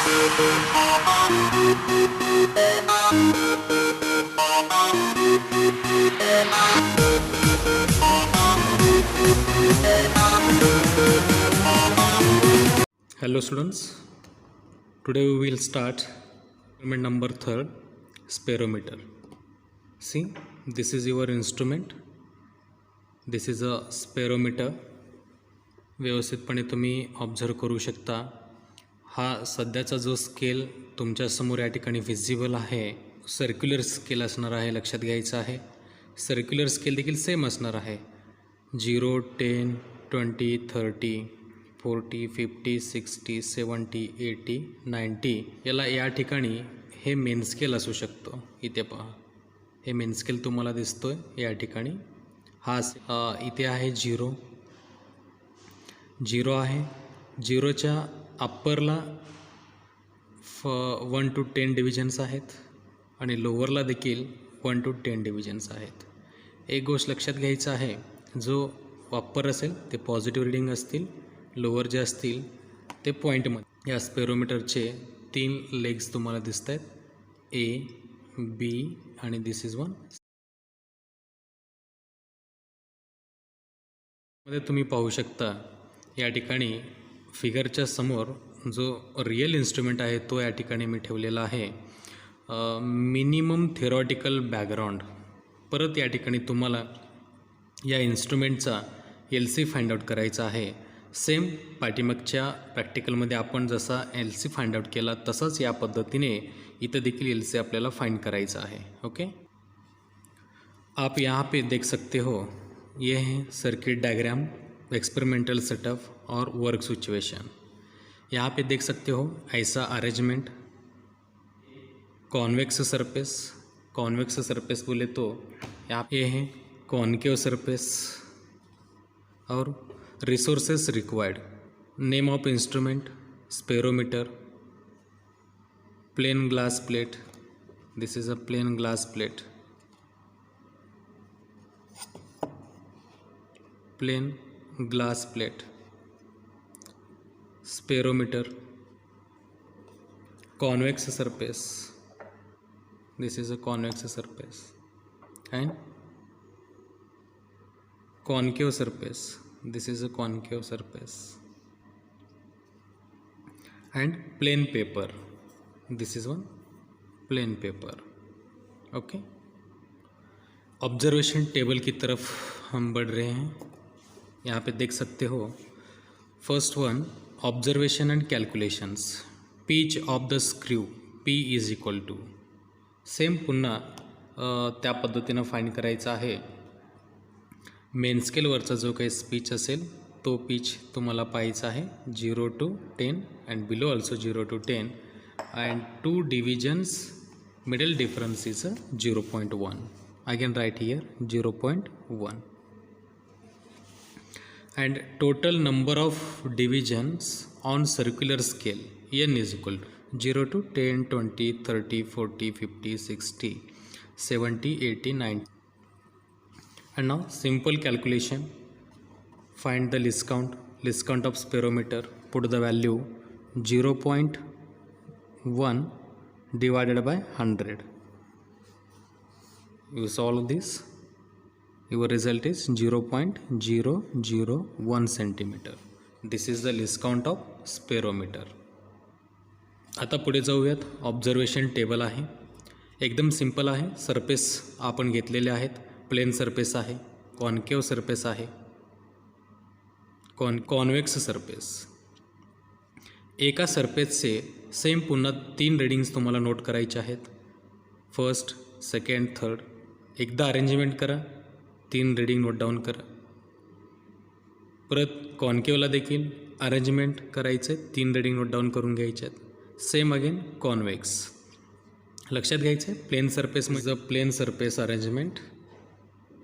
Hello students, today we will start instrument number 3rd, spirometer. See, this is your instrument. This is a spirometer. व्यवस्थितपणे तुम्ही observe करू शकता. हा सध्याचा जो स्केल तुमच्यासमोर या ठिकाणी विजिबल आहे, सर्क्युलर स्केल असणार आहे, लक्षात घ्यायचं आहे. सर्क्युलर स्केल देखील सेम असणार आहे. 0, 10, 20, 30, 40, 50, 60, 70, 80, 90. याला या ठिकाणी हे मेन स्केल असू शकतो. इथे पहा, हे मेन स्केल तुम्हाला दिसतोय या ठिकाणी. हा इथे आहे 0 आहे. 0च्या अप्परला 1 to 10 डिव्हिजन्स आहेत आणि लोअरला देखील 1 to 10 डिव्हिजन्स आहेत. एक गोष्ट लक्षात घ्यायचं आहे, जो अप्पर असेल ते पॉझिटिव्ह रिडिंग असतील, लोअर जे असतील ते पॉईंटमध्ये. या स्पेरोमीटरचे 3 लेग्स तुम्हाला दिसत आहेत, A, B आणि दिस इज 1. मध्ये तुम्ही पाहू शकता या ठिकाणी फिगरच्या समोर जो रिअल इन्स्ट्रुमेंट आहे तो या ठिकाणी मी ठेवलेला आहे. Minimum theoretical background. परत या ठिकाणी तुम्हाला या इन्स्ट्रुमेंटचा LC फाइंड आउट करायचा आहे. सेम पाठीमागच्या प्रॅक्टिकलमध्ये आपण जसा LC फाइंड आउट केला तसाच या पद्धतीने इथं देखील LC आपल्याला फाइंड करायचा आहे. ओके, आप यहाँ पे देख सकते हो, ये है सर्किट डायग्राम, एक्सपेरिमेंटल सेटअप और वर्क सिचुएशन. यहाँ पे देख सकते हो ऐसा अरेंजमेंट. कॉन्वेक्स सरफेस बोले तो यहाँ पे है कॉन्केव सरफेस. और resources required, name of instrument spherometer, plane glass plate, this is a plane glass plate, plane glass plate, spirometer, convex surface, this is a convex surface, and concave surface, this is a concave surface, and plain paper, this is one plain paper. Okay, observation table की तरफ हम बढ़ रहे हैं. यहाँ पे देख सकते हो, first one, observation and calculations. Pitch of the screw P is equal to, same पुन्हा त्या पद्धतीनं फाइंड करायचं आहे. मेन स्केलवरचा जो काही पिच असेल तो पिच तुम्हाला पाहायचा आहे 0 to 10 and below also 0 to 10 अँड 2 divisions, middle difference is 0.1. Again right here 0.1. and total number of divisions on circular scale n is equal to 0 to 10, 20, 30, 40, 50, 60, 70, 80, 90. And now simple calculation. Find the list count of spirometer. Put the value 0.1 divided by 100. You solve this. Your result is 0.001 centimeter. This is the least count of spirometer. आता पुढे जाऊयात. Observation table आहे, एकदम simple आहे. Surface आपण घेतलेले आहेत, plain surface आहे, कॉन्केव सरफेस आहे, कॉन्वेक्स सरफेस. एका सरफेसचे सेम पुन्हा 3 रीडिंग्स तुम्हाला नोट करायचे आहेत. First, second, third. एकदा अरेंजमेंट करा, 3 रीडिंग नोट डाऊन करा. परत कॉन्केवला देखील अरेंजमेंट करायचं आहे, 3 रीडिंग नोट डाऊन करून घ्यायचे आहेत. Same again convex. लक्षात घ्यायचं आहे, प्लेन सरफेसमध्ये प्लेन सरफेस अरेंजमेंट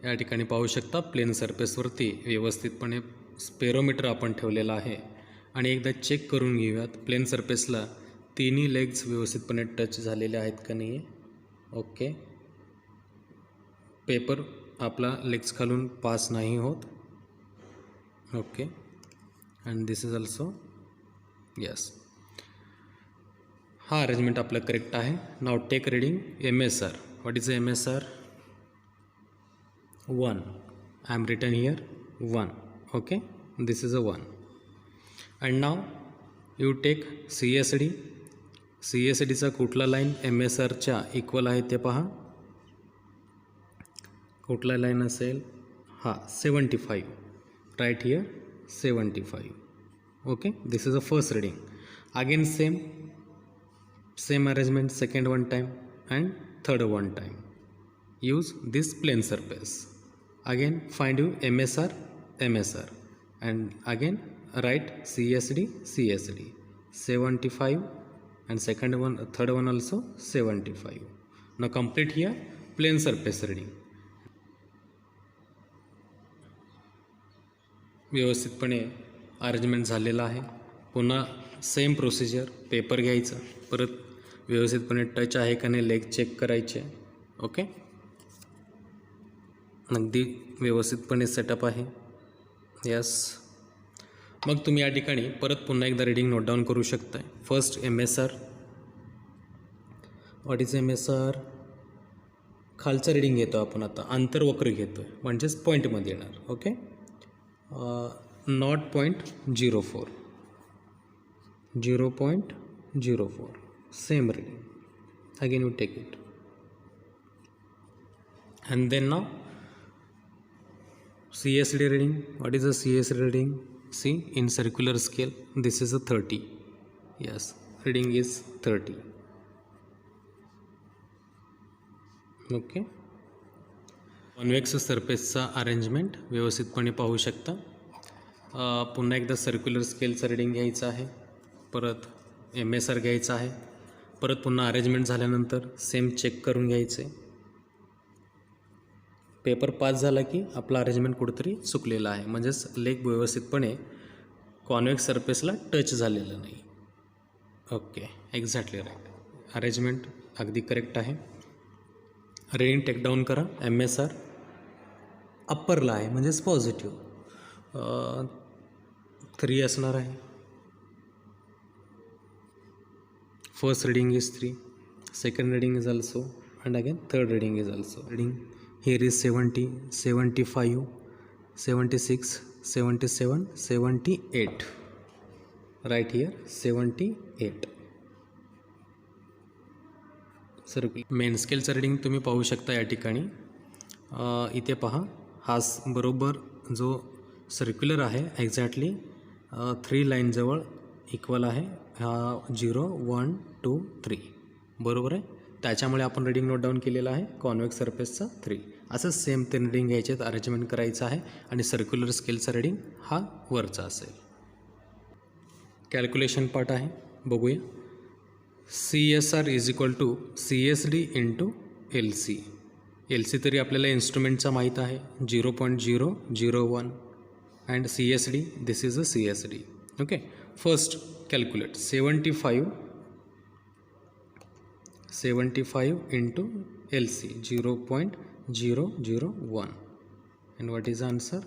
या ठिकाणी पाहू शकता. प्लेन सरफेसवरती व्यवस्थितपणे स्पेरोमीटर आपण ठेवलेला आहे. आणि एकदा चेक करून घेऊयात, प्लेन सरफेसला तिन्ही लेग्स व्यवस्थितपणे टच झालेले आहेत का नाही. ओके, पेपर आपला लेग्स खालून पास नाही होत. Okay, and this is also yes. हा अरेंजमेंट आपलं करेक्ट आहे. Now take reading MSR. What is MSR? 1. I am written here 1. Okay, this is a 1. And now you take CSD. CSDचा कुठला line MSRच्या equal आहे ते पहा. कुठला लाईन असेल? हा 75. Right here 75. Okay, this is a first reading. Again same arrangement, second one time and third one time. Use this plane surface. Again find you MSR and again write CSD 75 and third one also 75. Now complete here plane surface reading. व्यवस्थितपणे arrangement झालेलं आहे. पुन्हा same procedure, paper घ्यायचं, परत व्यवस्थितपणे touch आहे का नाही लेग चेक करायचे. ओके, अगदी व्यवस्थितपणे सेटअप आहे. यस, मग तुम्ही या ठिकाणी परत पुन्हा एकदा रीडिंग नोट डाऊन करू शकताय. First MSR. What is MSR? खालचं रीडिंग घेतो आपण आता, आंतरवक्र घेतो आहे म्हणजेच पॉईंटमध्ये येणार. Okay, 0.04 0.04 same reading. Again you take it and then now CSD reading. What is the CSD reading? See, in circular scale this is a 30. Yes, reading is 30. Okay, convex सरफेसचा अरेंजमेंट व्यवस्थितपणे पाहू शकता. पुन्हा एकदा सर्क्युलर स्केलचं रीडिंग घ्यायचं आहे, परत MSR घ्यायचं आहे, परत पुन्हा अरेंजमेंट झाल्यानंतर सेम चेक करून घ्यायचे. पेपर पास झाला की आपला अरेंजमेंट कुठेतरी चुकलेला आहे, म्हणजेच लेग व्यवस्थितपणे कॉन्व्हेक्स सरफेसला टच झालेलं नाही. Okay, exactly right. अरेंजमेंट अगदी करेक्ट आहे. रीडिंग टेकडाऊन करा. MSR अप्परला आहे म्हणजेच पॉझिटिव्ह 3 असणार आहे. First reading is 3, second reading is also and again third reading is also. Reading here is 70, 75, 76, 77, 78. Right here 78. Main स्केलचं रीडिंग तुम्ही पाहू शकता या ठिकाणी. इथे पहा, हा बरोबर जो सर्क्युलर आहे एक्झॅक्टली 3 लाईनजवळ इक्वल आहे. हा 0, 1, 2, 3 बरोबर आहे. त्याच्यामुळे आपण रीडिंग नोट डाऊन केलेलं आहे कॉन्व्हेक्स सरफेसचा 3. असं सेम ते रीडिंग घ्यायचे, अरेंजमेंट करायचं आहे आणि सर्क्युलर स्केलचा रीडिंग हा वरचा असेल. कॅल्क्युलेशन पार्ट आहे, बघूया. CSR is equal to CSD into LC. LC तरी आपल्याला इन्स्ट्रुमेंटचा माहीत आहे 0.001 and CSD this is a CSD. Okay, first calculate 75 into LC 0.001 and what is the answer?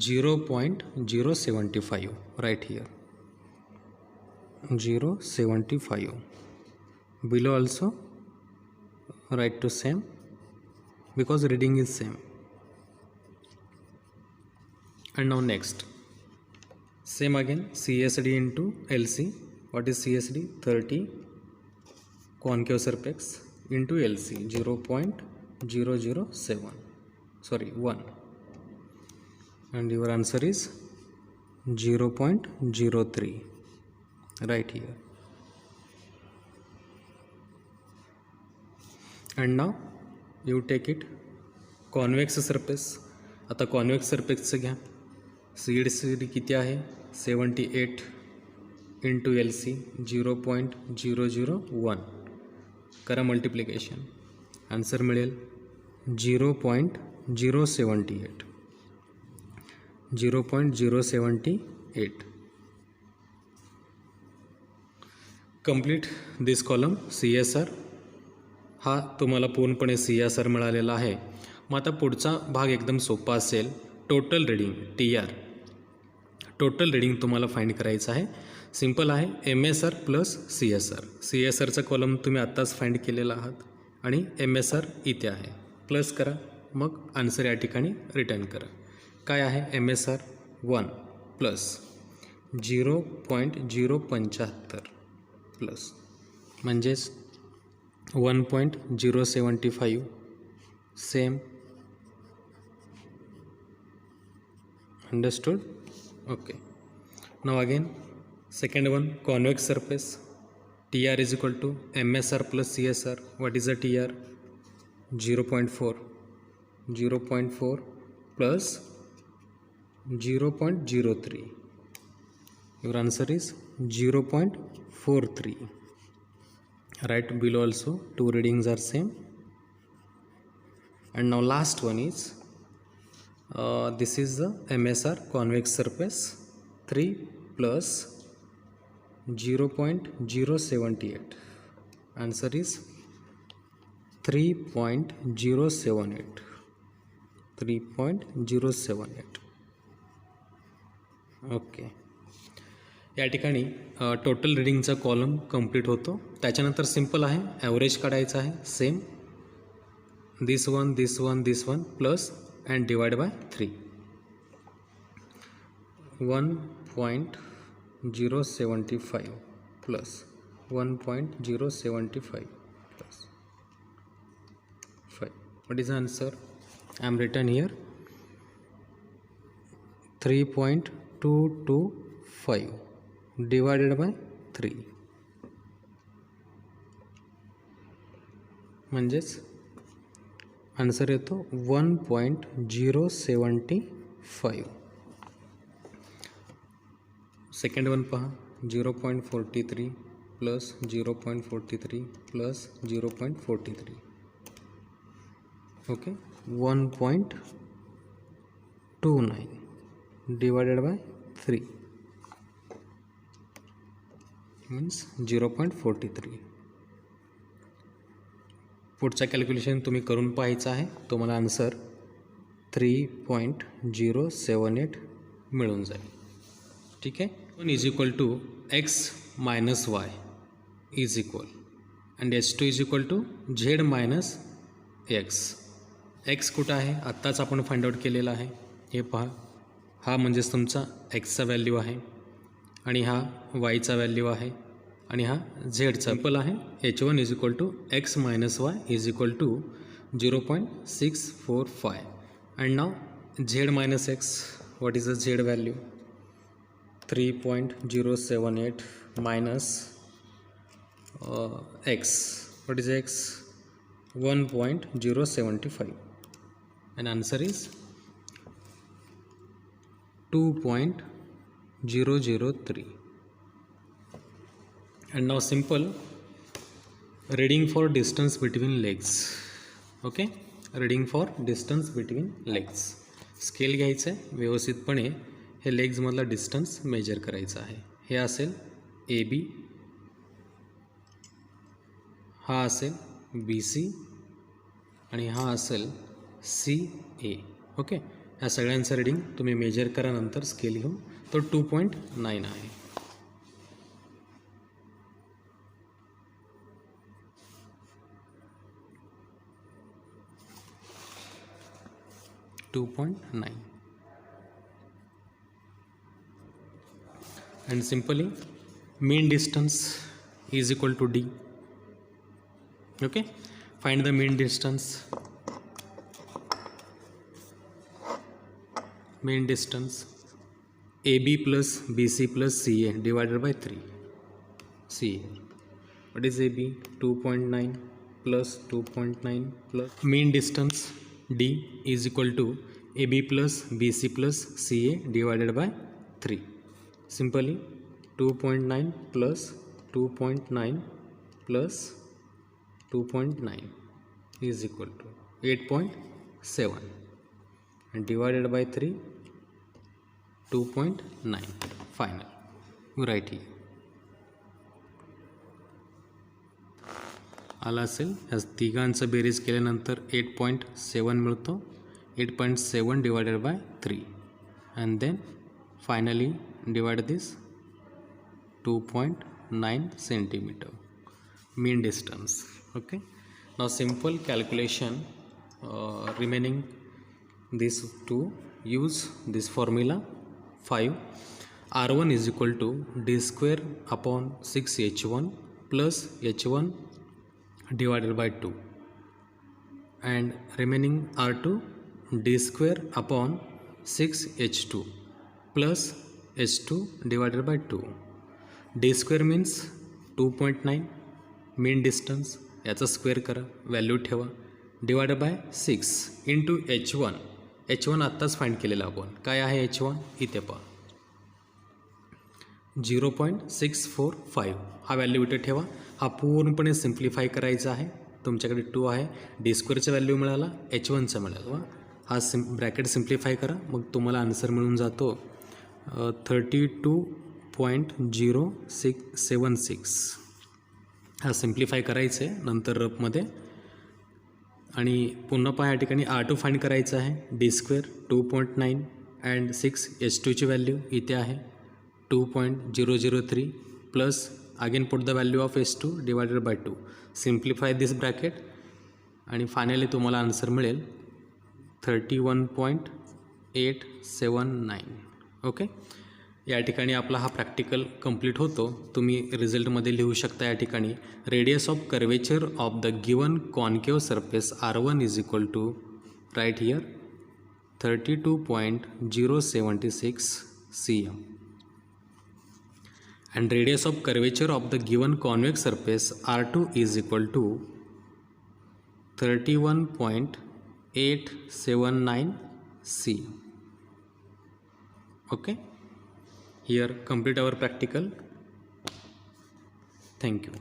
0.075. right here 0.75. below also write to same because reading is same. And now next same again CSD into LC. what is CSD? 30 concave surface into LC 0.007 sorry 1 and your answer is 0.03 right here. and now you take it convex surface. आता convex सरफेसचं घ्या. CSD किती आहे? 78 into LC 0.001 करा multiplication. Answer मिळेल 0.078. 0.078. Complete दिस column CSR. हा तुम्हाला पूर्णपणे CSR मिळालेला आहे. मग आता पुढचा भाग एकदम सोपा असेल. Total reading TR. Total reading तुम्हाला फाइंड करायचं आहे. सिंपल आहे. MSR plus CSR. CSRचा कॉलम तुम्ही आत्ताच फाइंड केलेला आहात आणि MSR इथे आहे. प्लस करा, मग आन्सर या ठिकाणी रिटर्न करा. काय आहे MSR 1 प्लस 0.075 प्लस म्हणजेच 1.075 same. Understood? Okay. Now again, second one, convex surface. TR is equal to MSR plus CSR. What is the TR? 0.4. 0.4 plus 0.03. Your answer is 0.43. Right below also, two readings are same. And now last one is this is the MSR convex surface 3 plus 0.078. Answer is 3.078. 3.078. Okay. या ठिकाणी total रीडिंगचा column complete होतो. त्याच्यानंतर simple आहे, average काढायचा आहे. Same this one this one this one plus and divide by 3. 1.075 plus 1.075 plus 5. What is the answer? I am written here 3.225 divided by 3 म्हणजेच answer येतो 1.075. Second one पहा, 0.43 plus 0.43 plus 0.43. Okay, 1.29 divided by 3 means 0.43. पुढचा calculation तुम्ही करून पाहायचा आहे. तुम्हाला answer 3.078 मिळून जाईल. ठीक आहे. 1 is equal to x minus y is equal and H2 is equal to Z minus x. x कुठं आहे आत्ताच आपण फाइंड आउट केलेला आहे. हे पहा, हा म्हणजेच तुमचा xचा व्हॅल्यू आहे आणि हा yचा व्हॅल्यू आहे आणि हा झेडचा. सिंपल आहे. H1 is equal to x minus y is equal to 0.645 and नाव z minus x. What is the z value? 3.078 minus x. What is x? 1.075 and answer is 2.003. and now simple reading for distance between legs. okay, reading for distance between legs. Scale घ्यायचं आहे, व्यवस्थितपणे हे लेग्समधला distance major करायचं आहे. हे असेल AB, हा असेल BC आणि हा असेल CA. ओके, ह्या सगळ्यांचं रीडिंग तुम्ही मेजर करा नंतर स्केल घेऊन. तो 2.9 आहे. 2.9 and simply mean distance is equal to D. okay, find the mean distance. mean distance AB plus BC plus CA divided by 3. CA, what is AB? 2.9 plus 2.9 plus mean distance D is equal to AB plus BC plus CA divided by 3. Simply 2.9 plus 2.9 plus 2.9 is equal to 8.7 and divided by 3, 2.9. Final. Right here. आला असेल. ह्या तिघांचं बेरीज केल्यानंतर 8.7 मिळतो. 8.7 divided by 3 and then Finally divide this 2.9 centimeter mean distance. Okay, now simple calculation remaining this to use this formula 5. R1 is equal to d square upon 6h1 plus h1 divided by 2, and remaining R2 d square upon 6h2 plus h2 divided by 2. d square means 2.9 mean distance, याचा square करा, value ठेवा, divided by 6 into h1 आत्ताच find केलेला आपण. काय आहे h1 इथे पहा 0.645 हा व्हॅल्यू इथे ठेवा. हा पूर्णपणे सिम्प्लिफाय करायचा आहे. तुमच्याकडे 2 आहे, डी स्क्वेअरचा व्हॅल्यू मिळाला, h1चा मिळाला. हा ब्रॅकेट सिम्प्लिफाय करा, मग तुम्हाला आन्सर मिळून जातो 32.0676. हा सिम्प्लिफाय करायचं आहे नंतर रफमध्ये. आणि पुन्हा पहा या ठिकाणी R2 फाइंड करायचं आहे, डी स्क्वेअर 2.9 अँड 6h2ची व्हॅल्यू इथे आहे 2.003 plus again put the value of h2 divided by 2. Simplify this bracket आणि फायनली तुम्हाला आन्सर मिळेल 31.879. ओके, या ठिकाणी आपला हा प्रॅक्टिकल कंप्लीट होतो. तुम्ही रिझल्टमध्ये लिहू शकता या ठिकाणी radius of curvature of the given concave surface R1 is equal to right here 32.076 cm and radius of curvature of the given convex surface R2 is equal to 31.879 cm. Okay, here complete our practical. Thank you.